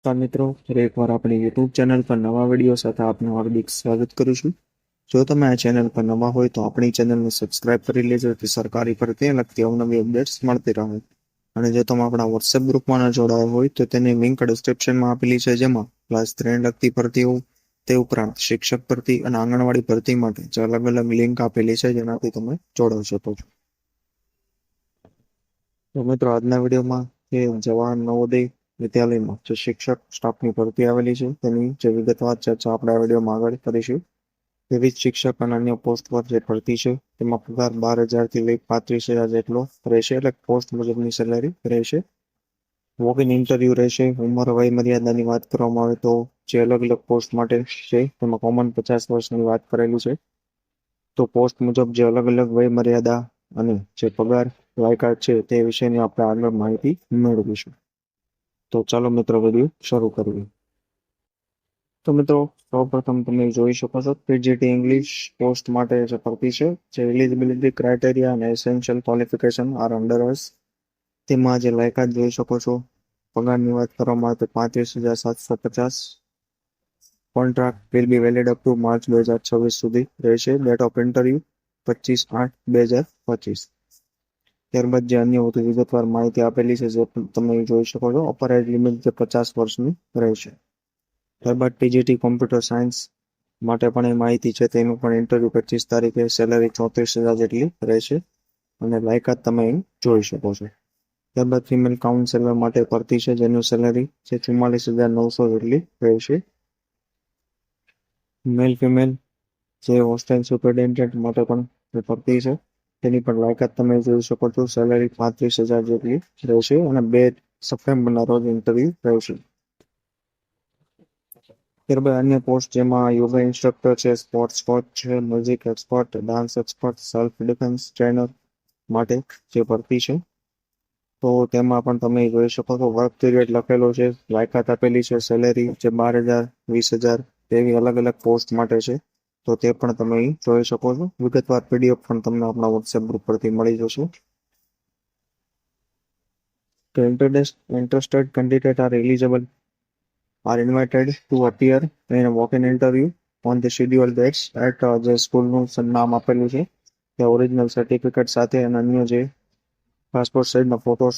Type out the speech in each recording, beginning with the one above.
નમસ્કાર મિત્રો, ફરી એકવાર આપણી યુટ્યુબ ચેનલ પર નવા વિડીયો સાથે આપનું હાર્દિક સ્વાગત કરું છું. જો તમે આ ચેનલ પર નવા હોય તો આપણી ચેનલને સબસ્ક્રાઇબ કરી લેજો જેથી સરકારી ભરતી લગતી અવનવી અપડેટ્સ મળતી રહે. અને જો તમે આપણા વોટ્સએપ ગ્રુપમાં ન જોડાયા હોય તો તેની લિંક ડિસ્ક્રિપ્શનમાં આપેલી છે, જેમાં ક્લાસ 3 લગતી ભરતીઓ, તે ઉપરાંત શિક્ષક ભરતી અને આંગણવાડી ભરતી માટે જે અલગ અલગ લિંક આપેલી છે, જેનાથી તમે જોડાઈ શકો છો. તો મિત્રો, આજના વિડીયોમાં જે જવાહર નવોદય વિદ્યાલયમાં જે શિક્ષક સ્ટાફની ભરતી આવેલી છે તેની જે વિગતવાર ચર્ચા આપણે આ વિડીયોમાં આગળ કરીશું. વિવિધ શિક્ષક અને અન્ય પોસ્ટ પર જે ભરતી છે તેમાં પગાર 12,000 થી લઈ 35,000 જેટલો રહેશે, એટલે પોસ્ટ મુજબની સેલેરી રહેશે. વોક ઇન ઇન્ટરવ્યુ રહેશે. ઉંમર વય મર્યાદાની વાત કરવામાં આવે તો જે અલગ અલગ પોસ્ટ માટે છે તેમાં કોમન 50 વર્ષની વાત કરેલી છે. તો પોસ્ટ મુજબ જે અલગ અલગ વય મર્યાદા અને જે પગાર લાયકાત છે તે વિશેની આપણે આગળ માહિતી મેળવીશું. તો ચાલો મિત્રો, વિડીયો શરૂ કરીએ. તો મિત્રો, સૌપ્રથમ તમે જોઈ શકો છો પીજીટી ઇંગ્લિશ પોસ્ટ માટે જે ભરતી છે, જે એલિજિબિલિટી ક્રાઇટેરિયા અને એસેન્શિયલ ક્વોલિફિકેશન આર અંડર અસ. તેમાં જે લાયકાત જોઈ શકો છો. પગારની વાત કરવામાં આવે તો 35,750. Contract will be valid up to March 2026 સુધી રહેશે. Date of interview 25/8/2025. ત્યારબાદ જે અન્ય વધુ વિગતવાર માહિતી આપેલી છે જે તમે જોઈ શકો છો. અપર એજ લિમિટ જે 50 વર્ષની રહેશે. ત્યારબાદ ટીજીટી કોમ્પ્યુટર સાયન્સ માટે પણ એ માહિતી છે, તેનું પણ ઇન્ટરવ્યુ 25 તારીખે. સેલરી 34,000 જેટલી રહેશે અને લાયકાત તમે જોઈ શકો છો. ત્યારબાદ ફિમેલ કાઉન્સેલર માટે ભરતી છે, જેનું સેલરી છે 44,900 જેટલી રહેશે. મેલ ફિમેલ જે હોસ્ટેલ સુપરિન્ટેન્ડન્ટ માટે પણ ભરતી છે, તેની પણ લાયકાત તમે જોઈ શકો છો. સેલરી 35,000 જેટલી રહેશે અને 2 સપ્ટેમ્બરના રોજ ઇન્ટરવ્યુ રહેશે. ત્યારબાદ અન્ય પોસ્ટ જેમાં યોગા ઇન્સ્ટ્રક્ટર છે, સ્પોર્ટ્સ કોચ છે, music expert, dance expert, self defence trainer માટે જે ભરતી છે, તો તેમાં પણ તમે જોઈ શકો છો વર્ક પીરિયડ લખેલો છે, લાયકાત આપેલી છે, સેલેરી જે 12,000, 20,000 તેવી અલગ અલગ પોસ્ટ માટે છે. તો તે પણ તમે જોઈ શકો છો. વિગતવાર પીડીએફ પણ તમને આપણા વોટ્સએપ ગ્રુપ પરથી મળી જશે. Interested candidate are invited to appear in a walk-in interview on the scheduled dates at જે સ્કૂલનું નામ આપેલું છે તે ઓરિજિનલ સર્ટિફિકેટ સાથે અને અન્ય જે પાસપોર્ટ સાઇઝના ફોટોસ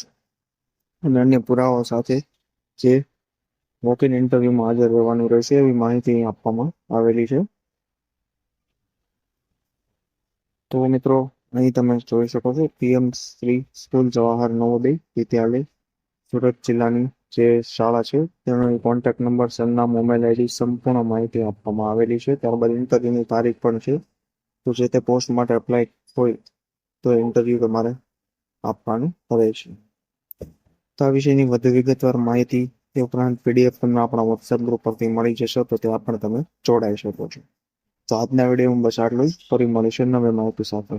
અને અન્ય પુરાવાઓ સાથે જે વોક-ઇન ઇન્ટરવ્યુમાં હાજર રહેવાનું રહેશે, એવી માહિતી આપવામાં આવેલી છે. તો મિત્રો, અહીં તમે જોઈ શકો છો પીએમ શ્રી સ્કૂલ જવાહર નવોદય વિદ્યાલય સુરત જિલ્લાની જે શાળા છે તેનો કોન્ટેક્ટ નંબર, સરનામું, મોબાઈલ આઈડી, સંપૂર્ણ માહિતી આપવામાં આવેલી છે. ત્યારબાદ ઇન્ટરવ્યુની તારીખ પણ છે. તો જે તે પોસ્ટ માટે એપ્લાય હોય તો ઇન્ટરવ્યુ તમારે આપવાનું રહેશે. તો આ વિશેની વધુ વિગતવાર માહિતી તે ઉપરાંત પીડીએફ તમને આપણા વોટ્સએપ ગ્રુપ પરથી મળી જશે, તો ત્યાં પણ તમે જોડાઈ શકો છો. તો આજના વિડીયોમાં બસ આટલું જ. ફરી મળીશું નવી માહિતી સાથે.